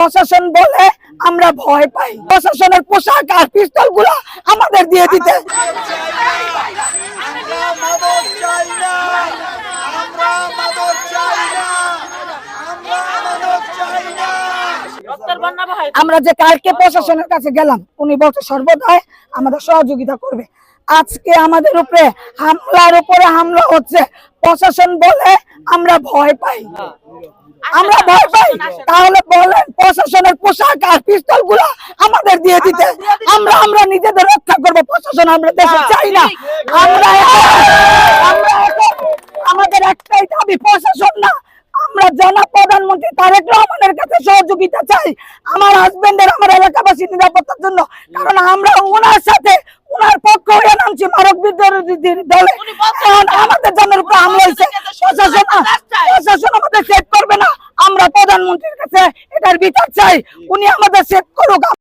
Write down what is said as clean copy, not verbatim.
প্রশাসন বলে আমরা ভয় পাই। প্রশাসনের পোশাক আর পিস্তল গুলা আমাদের দিয়ে দিতে। আমরা যে কালকে প্রশাসনের কাছে গেলাম, উনি বলছে সর্বদাই আমাদের সহযোগিতা করবে। আজকে আমাদের উপরে হামলার উপরে হামলা হচ্ছে। প্রশাসন বলে আমরা ভয় পাই, আমরা ভয় পাই। তাহলে বলেন প্রশাসনের পোশাক আর পিস্তল গুলা আমাদের দিয়ে দিতে। আমরা নিজেদের রক্ষা করবো। প্রশাসন আমরা দেশে চাই না। আমাদের একটাই দাবি, প্রশাসন না, আমরা জনাব প্রধানমন্ত্রী তারেক রহমানের কাছে সহযোগিতা চাই আমার হাজবেন্ডের, আমার এলাকাবাসীর নিরাপত্তার জন্য। কারণ আমরা ওনার সাথে ওনার পক্ষ হয়ে নামছি মারক বিদ্রোহীদের দলে। আমাদের জনের উপর হামলা হয়েছে। প্রশাসন আমাদের সেভ করবে না। আমরা প্রধানমন্ত্রীর কাছে এটার বিচার চাই, উনি আমাদের সেভ করুক।